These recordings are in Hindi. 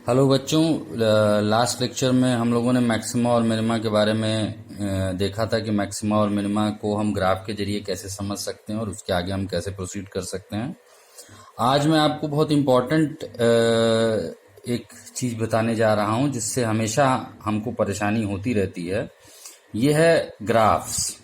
हेलो बच्चों, लास्ट लेक्चर में हम लोगों ने मैक्सिमा और मिनिमा के बारे में देखा था कि मैक्सिमा और मिनिमा को हम ग्राफ के जरिए कैसे समझ सकते हैं और उसके आगे हम कैसे प्रोसीड कर सकते हैं। आज मैं आपको बहुत इम्पोर्टेंट एक चीज़ बताने जा रहा हूं जिससे हमेशा हमको परेशानी होती रहती है। ये है ग्राफ्स।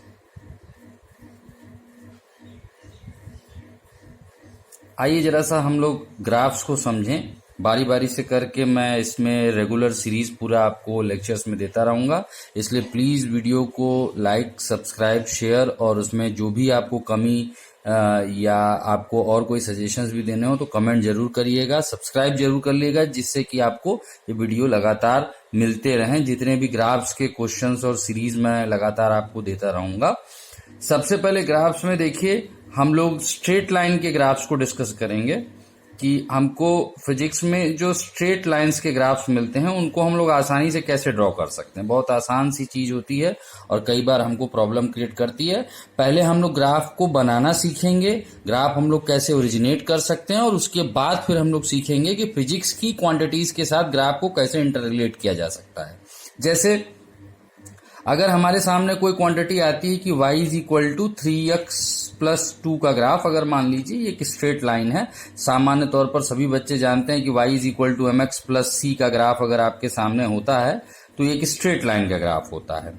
आइए जरा सा हम लोग ग्राफ्स को समझें बारी बारी से करके। मैं इसमें रेगुलर सीरीज पूरा आपको लेक्चर्स में देता रहूंगा, इसलिए प्लीज वीडियो को लाइक, सब्सक्राइब, शेयर और उसमें जो भी आपको कमी या आपको और कोई सजेशंस भी देने हो तो कमेंट जरूर करिएगा, सब्सक्राइब जरूर कर लीजिएगा, जिससे कि आपको ये वीडियो लगातार मिलते रहें। जितने भी ग्राफ्स के क्वेश्चंस और सीरीज मैं लगातार आपको देता रहूंगा। सबसे पहले ग्राफ्स में देखिए, हम लोग स्ट्रेट लाइन के ग्राफ्स को डिस्कस करेंगे कि हमको फिजिक्स में जो स्ट्रेट लाइंस के ग्राफ्स मिलते हैं उनको हम लोग आसानी से कैसे ड्रॉ कर सकते हैं। बहुत आसान सी चीज होती है और कई बार हमको प्रॉब्लम क्रिएट करती है। पहले हम लोग ग्राफ को बनाना सीखेंगे, ग्राफ हम लोग कैसे ओरिजिनेट कर सकते हैं, और उसके बाद फिर हम लोग सीखेंगे कि फिजिक्स की क्वांटिटीज के साथ ग्राफ को कैसे इंटर रिलेट किया जा सकता है। जैसे अगर हमारे सामने कोई क्वांटिटी आती है कि y is equal to 3x plus 2 का ग्राफ, अगर मान लीजिए ये एक स्ट्रेट लाइन है। सामान्य तौर पर सभी बच्चे जानते हैं कि y is equal to mx plus c का ग्राफ अगर आपके सामने होता है तो ये एक स्ट्रेट लाइन का ग्राफ होता है,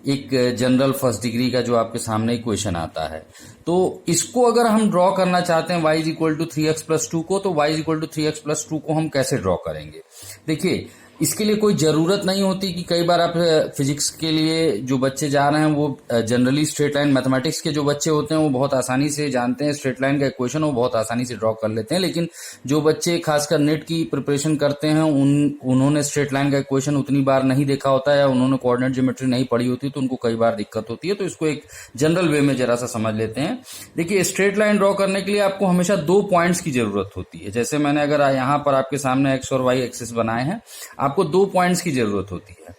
एक जनरल फर्स्ट डिग्री का जो आपके सामने इक्वेशन आता है। तो इसको अगर हम ड्रॉ करना चाहते हैं y is equal to 3x plus 2 को, तो y is equal to 3x plus 2 को हम कैसे ड्रॉ करेंगे। देखिए, इसके लिए कोई जरूरत नहीं होती कि कई बार आप फिजिक्स के लिए जो बच्चे जा रहे हैं वो जनरली स्ट्रेट लाइन, मैथमेटिक्स के जो बच्चे होते हैं वो बहुत आसानी से जानते हैं स्ट्रेट लाइन का इक्वेशन, वो बहुत आसानी से ड्रॉ कर लेते हैं। लेकिन जो बच्चे खासकर नेट की प्रिपरेशन करते हैं उन्होंने स्ट्रेट लाइन का इक्वेशन उतनी बार नहीं देखा होता है या उन्होंने कोऑर्डिनेट ज्योमेट्री नहीं पढ़ी होती, तो उनको कई बार दिक्कत होती है। तो इसको एक जनरल वे में जरा सा समझ लेते हैं। देखिए, स्ट्रेट लाइन ड्रॉ करने के लिए आपको हमेशा 2 पॉइंट्स की जरूरत होती है। जैसे मैंने अगर यहाँ पर आपके सामने एक्स और वाई एक्सिस बनाए हैं, आपको 2 पॉइंट्स की जरूरत होती है।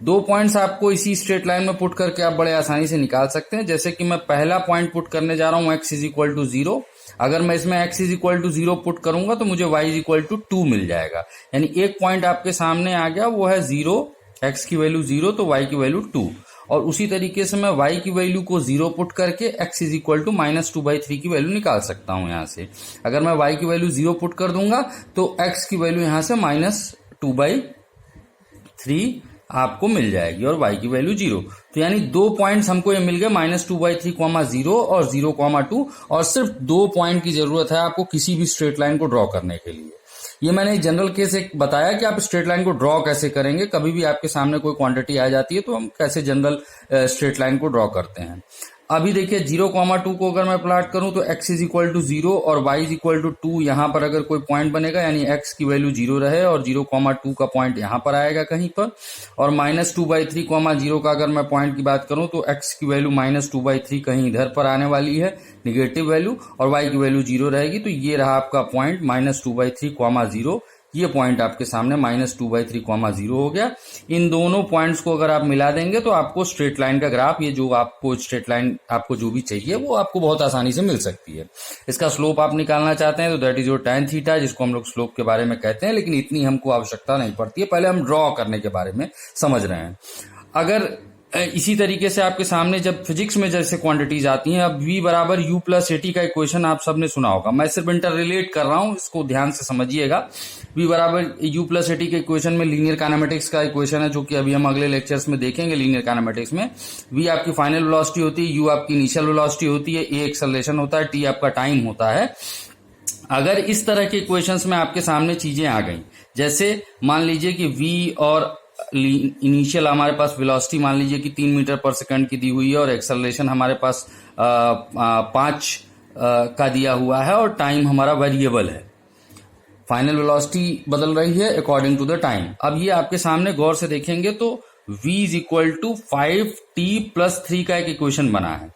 2 पॉइंट्स आपको इसी स्ट्रेट लाइन में पुट करके आप बड़े आसानी से निकाल सकते हैं। जैसे कि मैं पहला पॉइंट पुट करने जा रहा हूं x इज इक्वल टू 0। अगर मैं इसमें x is equal to 0 put करूंगा तो मुझे y इज इक्वल टू 2 मिल जाएगा। यानी एक पॉइंट आपके सामने आ गया, वो है 0, x की वैल्यू 0 तो y की वैल्यू 2। और उसी तरीके से मैं y की वैल्यू को 0 पुट करके x इज इक्वल टू -2/3 की वैल्यू निकाल सकता हूं। यहां से अगर मैं y की वैल्यू 0 पुट कर दूंगा तो x की वैल्यू यहां से -2/3 आपको मिल जाएगी और y की वैल्यू 0। तो यानी 2 पॉइंट्स हमको ये मिल गए, -2/3, 0 और 0, 2। और सिर्फ 2 पॉइंट की जरूरत है आपको किसी भी स्ट्रेट लाइन को ड्रॉ करने के लिए। ये मैंने जनरल केस एक बताया कि आप स्ट्रेट लाइन को ड्रॉ कैसे करेंगे। कभी भी आपके सामने कोई क्वांटिटी आ जाती है तो हम कैसे जनरल स्ट्रेट लाइन को ड्रॉ करते हैं। अभी देखिए 0, 2 को अगर मैं प्लॉट करूं तो x इज इक्वल टू 0 और y इज इक्वल टू 2 यहां पर अगर कोई पॉइंट बनेगा, यानी x की वैल्यू 0 रहे और 0, 2 का पॉइंट यहां पर आएगा कहीं पर। और -2/3, 0 का अगर मैं पॉइंट की बात करूं तो x की वैल्यू -2/3 कहीं इधर पर आने वाली है, निगेटिव वैल्यू, और y की वैल्यू 0 रहेगी। तो ये रहा आपका पॉइंट -2/3, 0। ये पॉइंट आपके सामने -2/3, 0 हो गया। इन दोनों पॉइंट्स को अगर आप मिला देंगे तो आपको स्ट्रेट लाइन का ग्राफ, ये जो आपको स्ट्रेट लाइन आपको जो भी चाहिए वो आपको बहुत आसानी से मिल सकती है। इसका स्लोप आप निकालना चाहते हैं तो that is your tan theta, जिसको हम लोग स्लोप के बारे में कहते हैं, लेकिन इतनी हमको आवश्यकता नहीं पड़ती है। पहले हम ड्रॉ करने के बारे में समझ रहे हैं। अगर इसी तरीके से आपके सामने जब फिजिक्स में जैसे क्वांटिटीज आती हैं, अब v बराबर u प्लस एटी का इक्वेशन आप सबने सुना होगा। मैं सिर्फ इंटर रिलेट कर रहा हूं, इसको ध्यान से समझिएगा। v बराबर u प्लस एटी के इक्वेशन में लीनियर काइनेमेटिक्स का इक्वेशन है, जो कि अभी हम अगले लेक्चर्स में देखेंगे। लीनियर काइनेमेटिक्स में v आपकी फाइनल वेलोसिटी होती है, u आपकी इनिशियल वेलोसिटी होती है, a एक्सेलरेशन होता है, t आपका टाइम होता है। अगर इस तरह के इक्वेशंस में आपके सामने चीजें आ गई, जैसे मान लीजिए कि v और इनिशियल हमारे पास वेलोसिटी मान लीजिए कि 3 मीटर पर सेकंड की दी हुई है और एक्सेलरेशन हमारे पास 5 का दिया हुआ है और टाइम हमारा वेरिएबल है। फाइनल वेलोसिटी बदल रही है अकॉर्डिंग टू द टाइम। अब ये आपके सामने गौर से देखेंगे तो v is equal to 5t plus 3 का एक इक्वेशन बना है।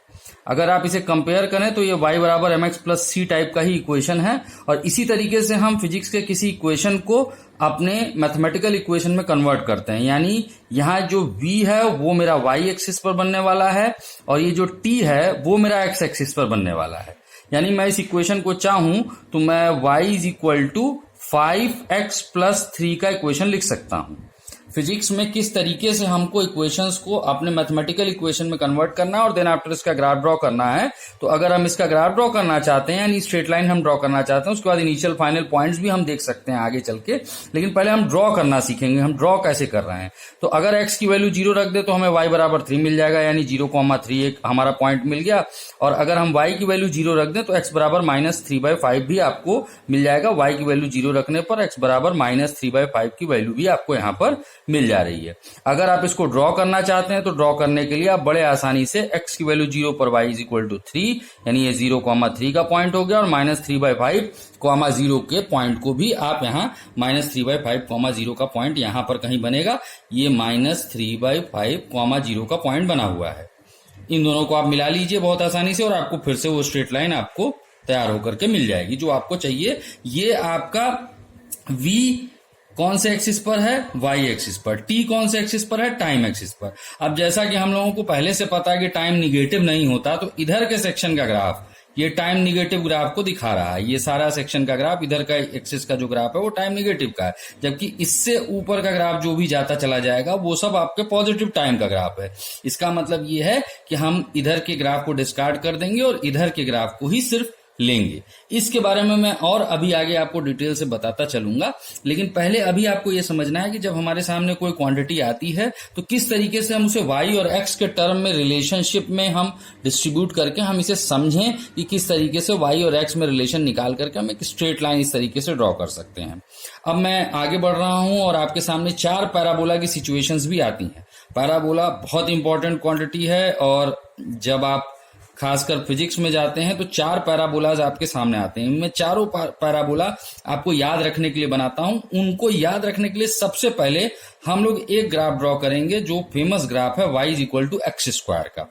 अगर आप इसे कंपेयर करें तो ये y बराबर mx प्लस सी टाइप का ही इक्वेशन है। और इसी तरीके से हम फिजिक्स के किसी इक्वेशन को अपने मैथमेटिकल इक्वेशन में कन्वर्ट करते हैं। यानी यहाँ जो v है वो मेरा y एक्सिस पर बनने वाला है और ये जो t है वो मेरा x एक्सिस पर बनने वाला है। यानी मैं इस इक्वेशन को चाहूं तो मैं y is equal to 5x+3 का इक्वेशन लिख सकता हूं। फिजिक्स में किस तरीके से हमको इक्वेशंस को अपने मैथमेटिकल इक्वेशन में कन्वर्ट करना है और देन आफ्टर इसका ग्राफ ड्रॉ करना है। तो अगर हम इसका ग्राफ ड्रॉ करना चाहते हैं यानी स्ट्रेट लाइन हम ड्रॉ करना चाहते हैं, उसके बाद इनिशियल फाइनल पॉइंट्स भी हम देख सकते हैं आगे चल के, लेकिन पहले हम ड्रॉ करना सीखेंगे हम ड्रॉ कैसे कर रहे हैं। तो अगर एक्स की वैल्यू 0 रख दे तो हमें y बराबर 3 मिल जाएगा, यानी 0,3 एक हमारा पॉइंट मिल गया। और अगर हम y की वैल्यू 0 रख दें तो x बराबर -3/5 भी आपको मिल जाएगा। y की वैल्यू 0 रखने पर x बराबर -3/5 की वैल्यू भी आपको यहाँ पर मिल जा रही है। अगर आप इसको ड्रॉ करना चाहते हैं तो ड्रॉ करने के लिए आप बड़े आसानी से x की वैल्यू 0 पर y = 3, यानी ये 0,3 का पॉइंट हो गया, और -3/5, 0 के पॉइंट को भी आप यहाँ -3/5, 0 का पॉइंट यहाँ पर कहीं बनेगा। ये -3/5, 0 का पॉइंट बना हुआ है। इन दोनों को आप मिला लीजिए बहुत आसानी से और आपको फिर से वो स्ट्रेट लाइन आपको तैयार होकर के मिल जाएगी जो आपको चाहिए। ये आपका v कौन से एक्सिस पर है? y एक्सिस पर। t कौन से एक्सिस पर है? टाइम एक्सिस पर। अब जैसा कि हम लोगों को पहले से पता है कि टाइम निगेटिव नहीं होता, तो इधर के सेक्शन का ग्राफ ये टाइम निगेटिव ग्राफ को दिखा रहा है। ये सारा सेक्शन का ग्राफ, इधर का एक्सिस का जो ग्राफ है वो टाइम निगेटिव का है, जबकि इससे ऊपर का ग्राफ जो भी जाता चला जाएगा वो सब आपके पॉजिटिव टाइम का ग्राफ है। इसका मतलब ये है कि हम इधर के ग्राफ को डिस्कार्ड कर देंगे और इधर के ग्राफ को ही सिर्फ लेंगे। इसके बारे में मैं और अभी आगे आपको डिटेल से बताता चलूंगा, लेकिन पहले अभी आपको यह समझना है कि जब हमारे सामने कोई क्वांटिटी आती है तो किस तरीके से हम उसे y और x के टर्म में रिलेशनशिप में हम डिस्ट्रीब्यूट करके हम इसे समझें कि किस तरीके से y और x में रिलेशन निकाल करके हम एक स्ट्रेट लाइन इस तरीके से ड्रॉ कर सकते हैं। अब मैं आगे बढ़ रहा हूं और आपके सामने 4 पैराबोला की सिचुएशंस भी आती हैं। पैराबोला बहुत इंपॉर्टेंट क्वांटिटी है और जब आप खासकर फिजिक्स में जाते हैं तो 4 पैराबोलाज आपके सामने आते हैं। मैं चारों पैराबोला आपको याद रखने के लिए बनाता हूं। उनको याद रखने के लिए सबसे पहले हम लोग एक ग्राफ ड्रॉ करेंगे जो फेमस ग्राफ है y = x² का।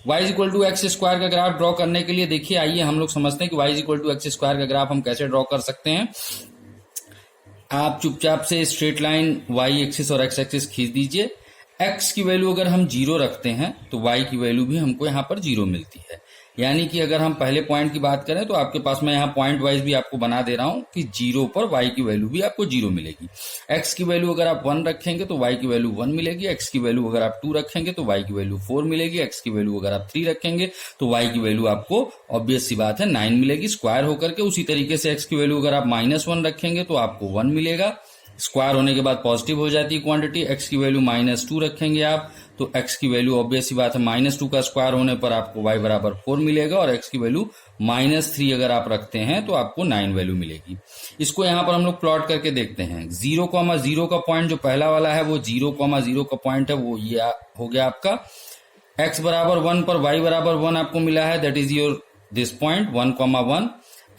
y = x² का ग्राफ ड्रॉ करने के लिए देखिए, आइए हम लोग समझते हैं कि y = x² का ग्राफ हम कैसे ड्रॉ कर सकते हैं। आप चुपचाप से स्ट्रेट लाइन y एक्सिस और x एक्सिस खींच दीजिए। x की वैल्यू अगर हम 0 रखते हैं तो y की वैल्यू भी हमको यहाँ पर 0 मिलती है। यानी कि अगर हम पहले पॉइंट की बात करें तो आपके पास मैं यहाँ पॉइंट वाइज भी आपको बना दे रहा हूँ कि 0 पर y की वैल्यू भी आपको 0 मिलेगी। x की वैल्यू अगर आप 1 रखेंगे तो y की वैल्यू 1 मिलेगी। x की वैल्यू अगर आप 2 रखेंगे तो y की वैल्यू 4 मिलेगी। x की वैल्यू अगर आप 3 रखेंगे तो y की वैल्यू आपको ऑब्वियस सी बात है 9 मिलेगी स्क्वायर होकर के। उसी तरीके से x की वैल्यू अगर आप -1 रखेंगे तो आपको 1 मिलेगा। स्क्वायर होने के बाद पॉजिटिव हो जाती है क्वांटिटी। x की वैल्यू -2 रखेंगे आप तो x की वैल्यू ऑब्वियस सी बात है -2 का स्क्वायर होने पर आपको y बराबर 4 मिलेगा। और x की वैल्यू -3 अगर आप रखते हैं तो आपको 9 वैल्यू मिलेगी। इसको यहाँ पर हम लोग प्लॉट करके देखते हैं। 0,0 का पॉइंट जो पहला वाला है वो 0,0 का पॉइंट है, वो ये हो गया आपका। x बराबर 1 पर y बराबर 1 आपको मिला है, that is your this point 1,1।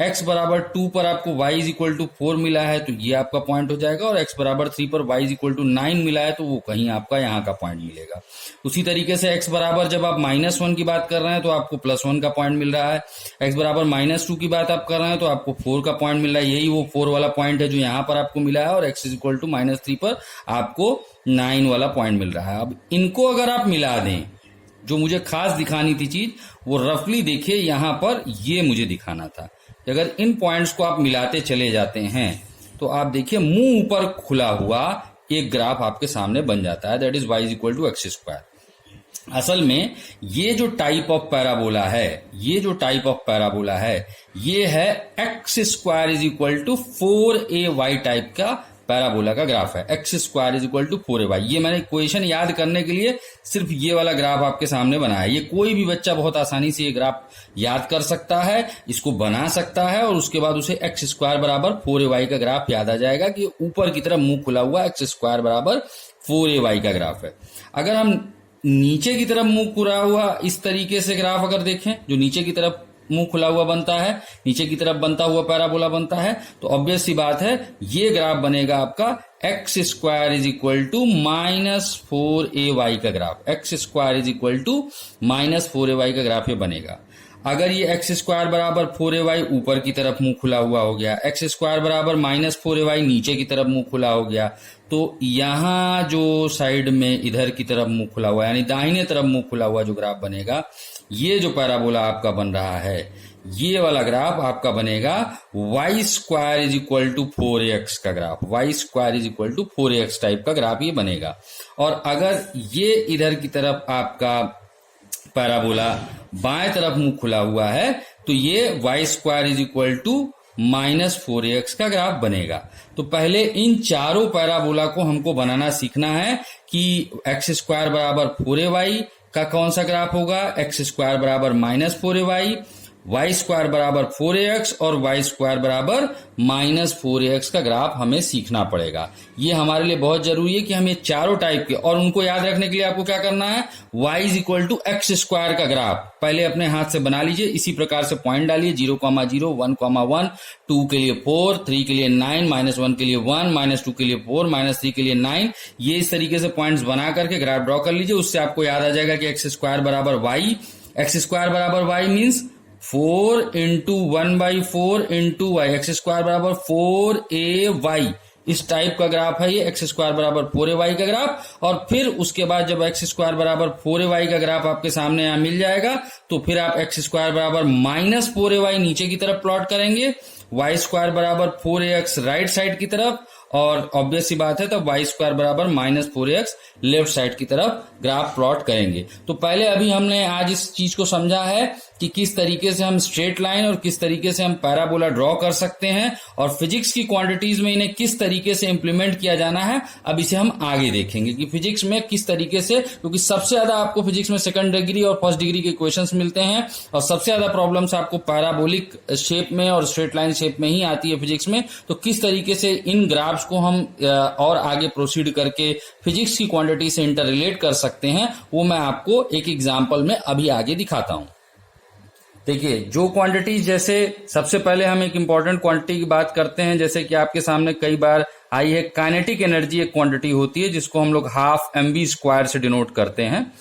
x बराबर 2 पर आपको y = 4 मिला है तो ये आपका पॉइंट हो जाएगा। और x बराबर 3 पर y = 9 मिला है तो वो कहीं आपका यहाँ का पॉइंट मिलेगा। उसी तरीके से x बराबर जब आप -1 की बात कर रहे हैं तो आपको +1 का पॉइंट मिल रहा है। x बराबर -2 की बात आप कर रहे हैं तो आपको 4 का पॉइंट मिल रहा है। यही वो 4 वाला पॉइंट है जो यहाँ पर आपको मिला है। और x = -3 पर आपको 9 वाला पॉइंट मिल रहा है। अब इनको अगर आप मिला दें, जो मुझे खास दिखानी थी चीज वो रफली देखिए, यहाँ पर ये मुझे दिखाना था। अगर इन पॉइंट्स को आप मिलाते चले जाते हैं तो आप देखिए मुंह ऊपर खुला हुआ एक ग्राफ आपके सामने बन जाता है, दैट इज y = x²। असल में ये जो टाइप ऑफ पैराबोला है, ये है x² = 4ay टाइप का पैराबोला का ग्राफ है। x² = 4ay। ये मैंने इक्वेशन याद करने के लिए सिर्फ ये वाला ग्राफ आपके सामने बनाया है। ये कोई भी बच्चा बहुत आसानी से ये ग्राफ याद कर सकता है, इसको बना सकता है और उसके बाद उसे x² = 4ay का ग्राफ याद आ जाएगा कि ऊपर की तरफ मुंह खुला हुआ x² = 4ay का ग्राफ है। अगर हम नीचे की तरफ मुंह खुला हुआ इस तरीके से ग्राफ अगर देखें, जो नीचे की तरफ मुंह खुला हुआ बनता है, नीचे की तरफ बनता हुआ पैराबोला बनता है, तो ऑब्वियस सी बात है ये ग्राफ बनेगा आपका x² = -4ay का ग्राफ। x² = -4ay का ग्राफ ये बनेगा। अगर ये x² = 4ay ऊपर की तरफ मुंह खुला हुआ हो गया, x² = -4ay नीचे की तरफ मुंह खुला हो गया, तो यहाँ जो साइड में इधर की तरफ मुंह खुला हुआ यानी दाहिने तरफ मुंह खुला हुआ जो ग्राफ बनेगा ये जो पैराबोला आपका बन रहा है, ये वाला ग्राफ आपका बनेगा y square is equal to 4x का graph, y square is equal to 4x type का ग्राफ ये बनेगा। और अगर ये इधर की तरफ आपका पैराबोला बाएं तरफ मुंह खुला हुआ है तो ये y square is equal to -4x का ग्राफ बनेगा। तो पहले इन चारों पैराबोला को हमको बनाना सीखना है कि x स्क्वायर बराबर 4ay का कौन सा ग्राफ होगा, x स्क्वायर बराबर -4ay, y स्क्वायर बराबर 4ax और y स्क्वायर बराबर -4ax का ग्राफ हमें सीखना पड़ेगा। ये हमारे लिए बहुत जरूरी है कि हमें चारों टाइप के, और उनको याद रखने के लिए आपको क्या करना है, y is equal to x square का ग्राफ पहले अपने हाथ से बना लीजिए। इसी प्रकार से पॉइंट डालिए 0,0, 1,1, 2 के लिए 4, 3 के लिए 9, -1 के लिए 1, -2 के लिए 4, -3 के लिए 9। ये इस तरीके से पॉइंट्स बना करके ग्राफ ड्रॉ कर लीजिए। उससे आपको याद आ जाएगा कि एक्स स्क्वायर बराबर y, एक्स स्क्वायर बराबर y means 4 into 1/4 into y, x square बराबर 4ay, इस टाइप का ग्राफ है ये एक्स स्क्वायर बराबर 4ay का ग्राफ। और फिर उसके बाद जब एक्स स्क्वायर बराबर 4ay का ग्राफ आपके सामने यहां मिल जाएगा तो फिर आप एक्स स्क्वायर बराबर -4ay नीचे की तरफ प्लॉट करेंगे, y स्क्वायर बराबर 4ax राइट साइड की तरफ, और ऑब्वियस सी बात है तब y स्क्वायर बराबर -4ax लेफ्ट साइड की तरफ ग्राफ प्लॉट करेंगे। तो पहले अभी हमने आज इस चीज को समझा है कि किस तरीके से हम स्ट्रेट लाइन और किस तरीके से हम पैराबोला ड्रॉ कर सकते हैं, और फिजिक्स की क्वांटिटीज में इन्हें किस तरीके से इंप्लीमेंट किया जाना है। अब इसे हम आगे देखेंगे कि फिजिक्स में किस तरीके से, क्योंकि सबसे ज्यादा आपको फिजिक्स में सेकंड डिग्री और फर्स्ट डिग्री के क्वेश्चंस मिलते हैं, और सबसे ज्यादा प्रॉब्लम्स आपको पैराबोलिक शेप में और स्ट्रेट लाइन शेप में ही आती है फिजिक्स में। तो किस तरीके से इन ग्राफ्स को हम और आगे प्रोसीड करके फिजिक्स की क्वांटिटी से इंटर रिलेट कर सकते हैं, वो मैं आपको एक एग्जांपल में अभी आगे दिखाता हूं। देखिए, जो क्वांटिटी, जैसे सबसे पहले हम एक इंपॉर्टेंट क्वांटिटी की बात करते हैं, जैसे कि आपके सामने कई बार आई है, काइनेटिक एनर्जी एक क्वांटिटी होती है जिसको हम लोग हाफ mv स्क्वायर से डिनोट करते हैं।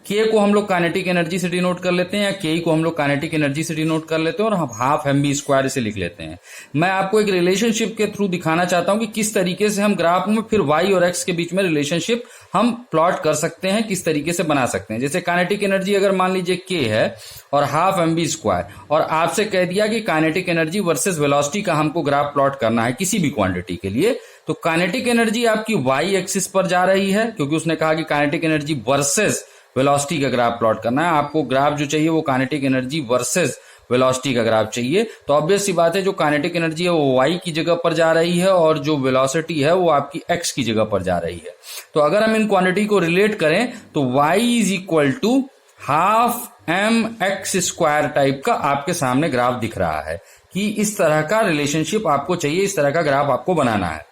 के को हम लोग काइनेटिक एनर्जी से डिनोट कर लेते हैं, या के को हम लोग काइनेटिक एनर्जी से डिनोट कर लेते हैं, और हम हाफ mv स्क्वायर से लिख लेते हैं। मैं आपको एक रिलेशनशिप के थ्रू दिखाना चाहता हूं कि किस तरीके से हम ग्राफ में फिर y और x के बीच में रिलेशनशिप हम प्लॉट कर सकते हैं, किस तरीके से बना सकते हैं। जैसे काइनेटिक एनर्जी अगर मान लीजिए k है और हाफ mv स्क्वायर, और आपसे कह दिया कि काइनेटिक एनर्जी वर्सेस वेलोसिटी का हमको ग्राफ प्लॉट करना है किसी भी क्वांटिटी के लिए, तो काइनेटिक एनर्जी आपकी y एक्सिस पर जा रही है, क्योंकि उसने कहा कि काइनेटिक एनर्जी वर्सेस वेलोसिटी का ग्राफ प्लॉट करना है। आपको ग्राफ जो चाहिए वो काइनेटिक एनर्जी वर्सेस वेलोसिटी का ग्राफ चाहिए। तो ऑब्वियस सी बात है, जो काइनेटिक एनर्जी है वो y की जगह पर जा रही है, और जो वेलोसिटी है वो आपकी x की जगह पर जा रही है। तो अगर हम इन क्वांटिटी को रिलेट करें तो y is equal to half mx square type का आपके सामने ग्राफ दिख रहा है कि इस तरह का रिलेशनशिप आपको चाहिए, इस तरह का ग्राफ आपको बनाना है।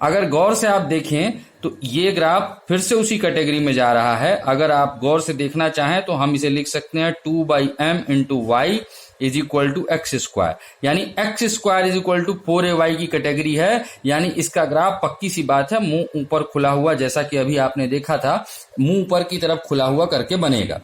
अगर गौर से आप देखें तो ये ग्राफ फिर से उसी कैटेगरी में जा रहा है। अगर आप गौर से देखना चाहें तो हम इसे लिख सकते हैं 2/m into Y is equal to x square, यानी X square is equal to 4ay की कैटेगरी है। यानी इसका ग्राफ पक्की सी बात है मुंह ऊपर खुला हुआ, जैसा कि अभी आपने देखा था, मुंह ऊपर की तरफ खुला हुआ करके बनेगा।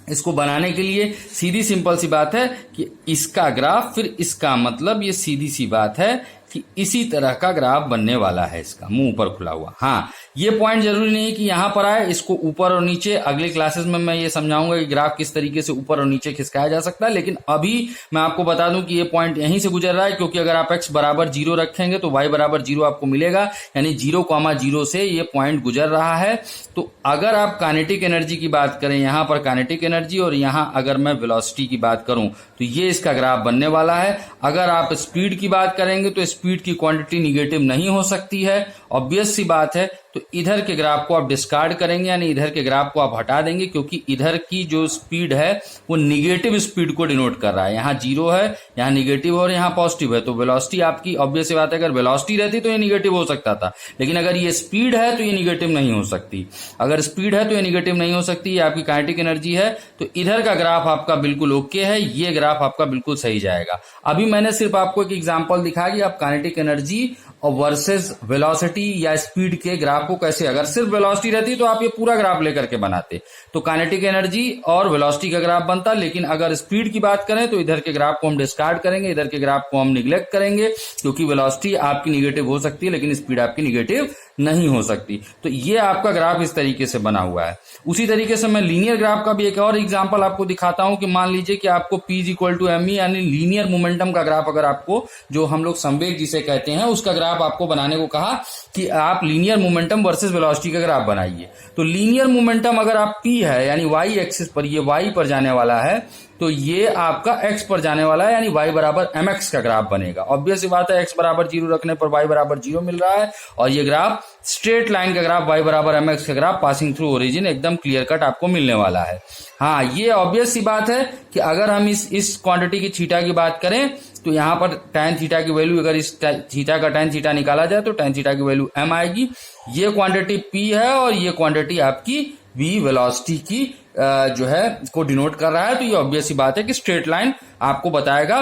इसको बनाने के लिए सीधी सिंपल सी बात है कि इसका ग्राफ फिर इसका मतलब, ये सीधी सी बात है कि इसी तरह का ग्राफ बनने वाला है, इसका मुंह ऊपर खुला हुआ। हाँ, ये पॉइंट जरूरी नहीं कि यहां पर आए, इसको ऊपर और नीचे अगले क्लासेस में मैं ये समझाऊंगा कि ग्राफ किस तरीके से ऊपर और नीचे खिसकाया जा सकता है। लेकिन अभी मैं आपको बता दूं कि ये पॉइंट यहीं से गुजर रहा है, क्योंकि अगर आप x बराबर 0 रखेंगे तो y बराबर 0 आपको मिलेगा, यानी 0,0 से ये पॉइंट गुजर रहा है। तो अगर आप काइनेटिक एनर्जी की बात करें, यहां पर काइनेटिक एनर्जी, और यहां अगर मैं वेलोसिटी की बात करूं तो ये इसका ग्राफ बनने वाला है। अगर आप स्पीड की बात करेंगे तो स्पीड की क्वांटिटी निगेटिव नहीं हो सकती है, ऑब्वियस सी बात है। तो इधर के ग्राफ को आप डिस्कार्ड करेंगे, यानी इधर के ग्राफ को आप हटा देंगे, क्योंकि इधर की जो स्पीड है वो निगेटिव स्पीड को डिनोट कर रहा है। यहाँ 0 है, यहाँ निगेटिव है और यहाँ पॉजिटिव है। तो वेलोसिटी आपकी, ऑब्वियस सी बात है, अगर वेलोसिटी रहती तो ये निगेटिव हो सकता था, लेकिन अगर ये स्पीड है तो ये निगेटिव नहीं हो सकती। अगर स्पीड है तो ये निगेटिव नहीं हो सकती, ये आपकी काइनेटिक एनर्जी है। तो इधर का ग्राफ आपका बिल्कुल ओके है, ये ग्राफ आपका बिल्कुल सही जाएगा। अभी मैंने सिर्फ आपको एक एग्जांपल दिखाया कि आप काइनेटिक एनर्जी और वर्सेस वेलोसिटी या स्पीड के ग्राफ को कैसे, अगर सिर्फ वेलोसिटी रहती तो आप ये पूरा ग्राफ लेकर के बनाते, तो काइनेटिक एनर्जी और वेलोसिटी का ग्राफ बनता। लेकिन अगर स्पीड की बात करें तो इधर के ग्राफ को हम डिस्कार्ड करेंगे, इधर के ग्राफ को हम निग्लेक्ट करेंगे, क्योंकि वेलोसिटी आपकी निगेटिव हो सकती है लेकिन स्पीड आपकी निगेटिव नहीं हो सकती। तो ये आपका ग्राफ इस तरीके से बना हुआ है। उसी तरीके से मैं लीनियर ग्राफ का भी एक और एग्जांपल आपको दिखाता हूं कि मान लीजिए कि आपको P = ME यानी लीनियर मोमेंटम का ग्राफ अगर आपको, जो हम लोग संवेग जिसे कहते हैं, उसका ग्राफ आपको बनाने को कहा कि आप लीनियर मोमेंटम वर्सेस वेलोसिटी का ग्राफ बनाइए। तो लीनियर मोमेंटम अगर आप P है यानी y एक्सिस पर, ये y पर जाने वाला है, तो ये आपका x पर जाने वाला है यानी y बराबर mx का ग्राफ बनेगा। ऑब्वियस सी बात है, x बराबर 0 रखने पर y बराबर 0 मिल रहा है और ये ग्राफ स्ट्रेट लाइन का ग्राफ y बराबर mx का ग्राफ पासिंग थ्रू ओरिजिन एकदम क्लियर कट आपको मिलने वाला है। हाँ, ये ऑब्वियस सी बात है कि अगर हम इस क्वांटिटी की थीटा की बात करें तो यहाँ पर tan थीटा की वैल्यू, अगर इस थीटा का tan थीटा निकाला जाए तो tan थीटा की वैल्यू m आएगी। ये क्वांटिटी p है और ये क्वांटिटी आपकी v वेलोसिटी की जो है को डिनोट कर रहा है। तो ये ऑब्वियस सी बात है कि स्ट्रेट लाइन आपको बताएगा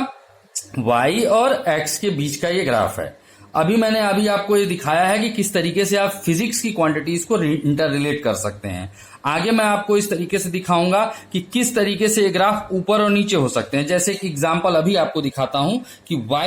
y और x के बीच का ये ग्राफ है। मैंने आपको ये दिखाया है कि किस तरीके से आप फिजिक्स की क्वांटिटीज को इंटर रिलेट कर सकते हैं। आगे मैं आपको इस तरीके से दिखाऊंगा कि किस तरीके से ये ग्राफ ऊपर और नीचे हो सकते हैं। जैसे कि एग्जांपल अभी आपको दिखाता हूं कि y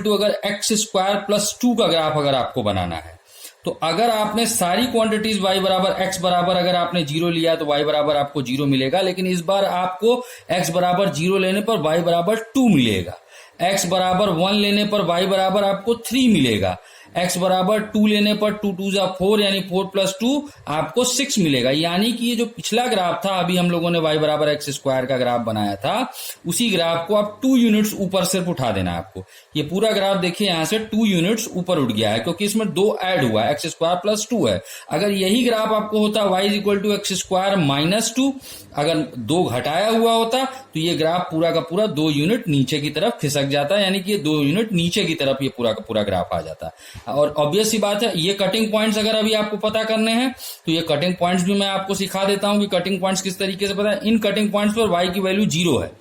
अगर x² + 2 का ग्राफ अगर आपको बनाना है, तो अगर आपने सारी क्वांटिटीज y बराबर x बराबर अगर आपने 0 लिया तो y बराबर आपको 0 मिलेगा, लेकिन इस बार आपको x बराबर 0 लेने पर y बराबर 2 मिलेगा, x बराबर 1 लेने पर y बराबर आपको 3 मिलेगा, x बराबर 2 लेने पर 2 2 जा 4 यानी 4 + 2 आपको 6 मिलेगा। यानी कि ये जो पिछला ग्राफ था, अभी हम लोगों ने y बराबर x² का ग्राफ बनाया था, उसी ग्राफ को आप 2 यूनिट्स ऊपर सिर्फ उठा देना है आपको। ये पूरा ग्राफ देखिए यहां से 2 यूनिट्स ऊपर उठ गया है क्योंकि इसमें 2 ऐड हुआ है, x² + 2 है। अगर यही ग्राफ आपको होता y x² - 2, अगर 2 घटाया हुआ होता तो ये ग्राफ पूरा का पूरा 2 यूनिट नीचे की तरफ खिसक जाता, यानी कि ये 2 यूनिट नीचे की तरफ ये पूरा का पूरा ग्राफ आ जाता। और ऑब्वियस सी बात है, ये कटिंग पॉइंट्स अगर अभी आपको पता करने हैं तो ये कटिंग पॉइंट्स भी मैं आपको सिखा देता हूं कि कटिंग पॉइंट्स किस तरीके से पता है। इन कटिंग पॉइंट्स पर y की वैल्यू 0 है,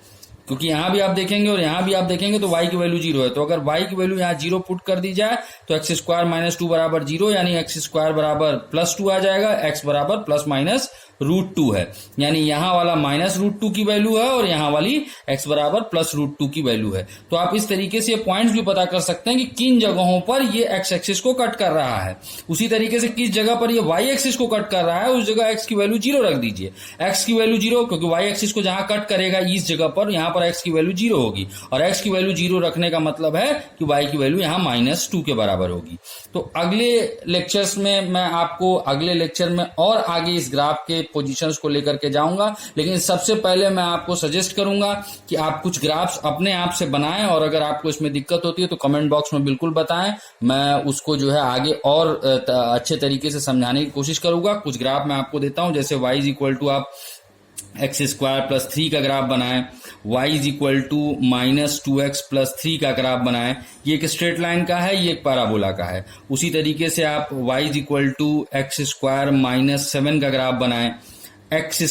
क्योंकि यहां भी आप देखेंगे और यहां भी आप देखेंगे तो y की वैल्यू 0 है। तो अगर y की वैल्यू यहां 0 पुट कर दी जाए तो x² - 2 बराबर 0 यानी x² बराबर +2 आ जाएगा, x बराबर ±√2 है, यानी यहां वाला -√2 की वैल्यू है और यहां वाली x बराबर +√2 की वैल्यू है। तो आप इस तरीके से ये पॉइंट्स भी पता कर सकते हैं कि किन जगहों पर ये x एक्सिस को कट कर रहा है। उसी तरीके से किस जगह पर ये y एक्सिस को कट कर रहा है, उस जगह x की वैल्यू 0 रख दीजिए। x की वैल्यू 0 क्योंकि y एक्सिस को जहां कट करेगा इस जगह पर, यहां पर x की वैल्यू 0 होगी और x की वैल्यू 0 रखने का मतलब है कि y की वैल्यू यहां -2 के बराबर होगी। तो अगले लेक्चर्स में मैं आपको अगले लेक्चर में और आगे इस ग्राफ के पोजीशंस को लेकर के जाऊंगा, लेकिन सबसे पहले मैं आपको सजेस्ट करूंगा कि आप कुछ ग्राफ्स अपने आप से बनाएं और अगर आपको इसमें दिक्कत होती है तो कमेंट बॉक्स में बिल्कुल बताएं, मैं उसको जो है आगे और अच्छे तरीके से समझाने की कोशिश करूंगा। कुछ ग्राफ मैं आपको देता हूं, जैसे y आप x² + 3 का ग्राफ बनाएं, y -2x + 3 का ग्राफ बनाएं। ये एक स्ट्रेट लाइन का है, ये एक पैराबोला का है। उसी तरीके से आप y x² - 7 का ग्राफ बनाएं, x²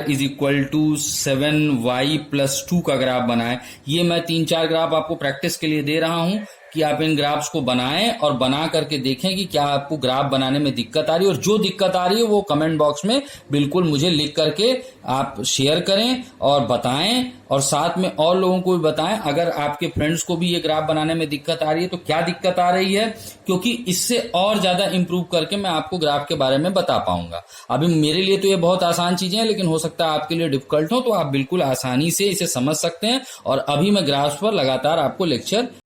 = 7y + 2 का ग्राफ बनाएं। ये मैं 3-4 ग्राफ आपको प्रैक्टिस के लिए दे रहा हूं कि आप इन ग्राफ्स को बनाएं और बना करके देखें कि क्या आपको ग्राफ बनाने में दिक्कत आ रही है, और जो दिक्कत आ रही है वो कमेंट बॉक्स में बिल्कुल मुझे लिख करके आप शेयर करें और बताएं, और साथ में और लोगों को भी बताएं। अगर आपके फ्रेंड्स को भी ये ग्राफ बनाने में दिक्कत आ रही है तो क्या दिक्कत आ रही है, क्योंकि इससे और ज्यादा इंप्रूव करके मैं आपको ग्राफ के बारे में बता पाऊंगा। अभी मेरे लिए तो ये बहुत आसान चीजें हैं, लेकिन हो सकता है आपके लिए डिफिकल्ट हो, तो आप बिल्कुल आसानी से इसे समझ सकते हैं। और अभी मैं ग्राफ्स पर लगातार आपको लेक्चर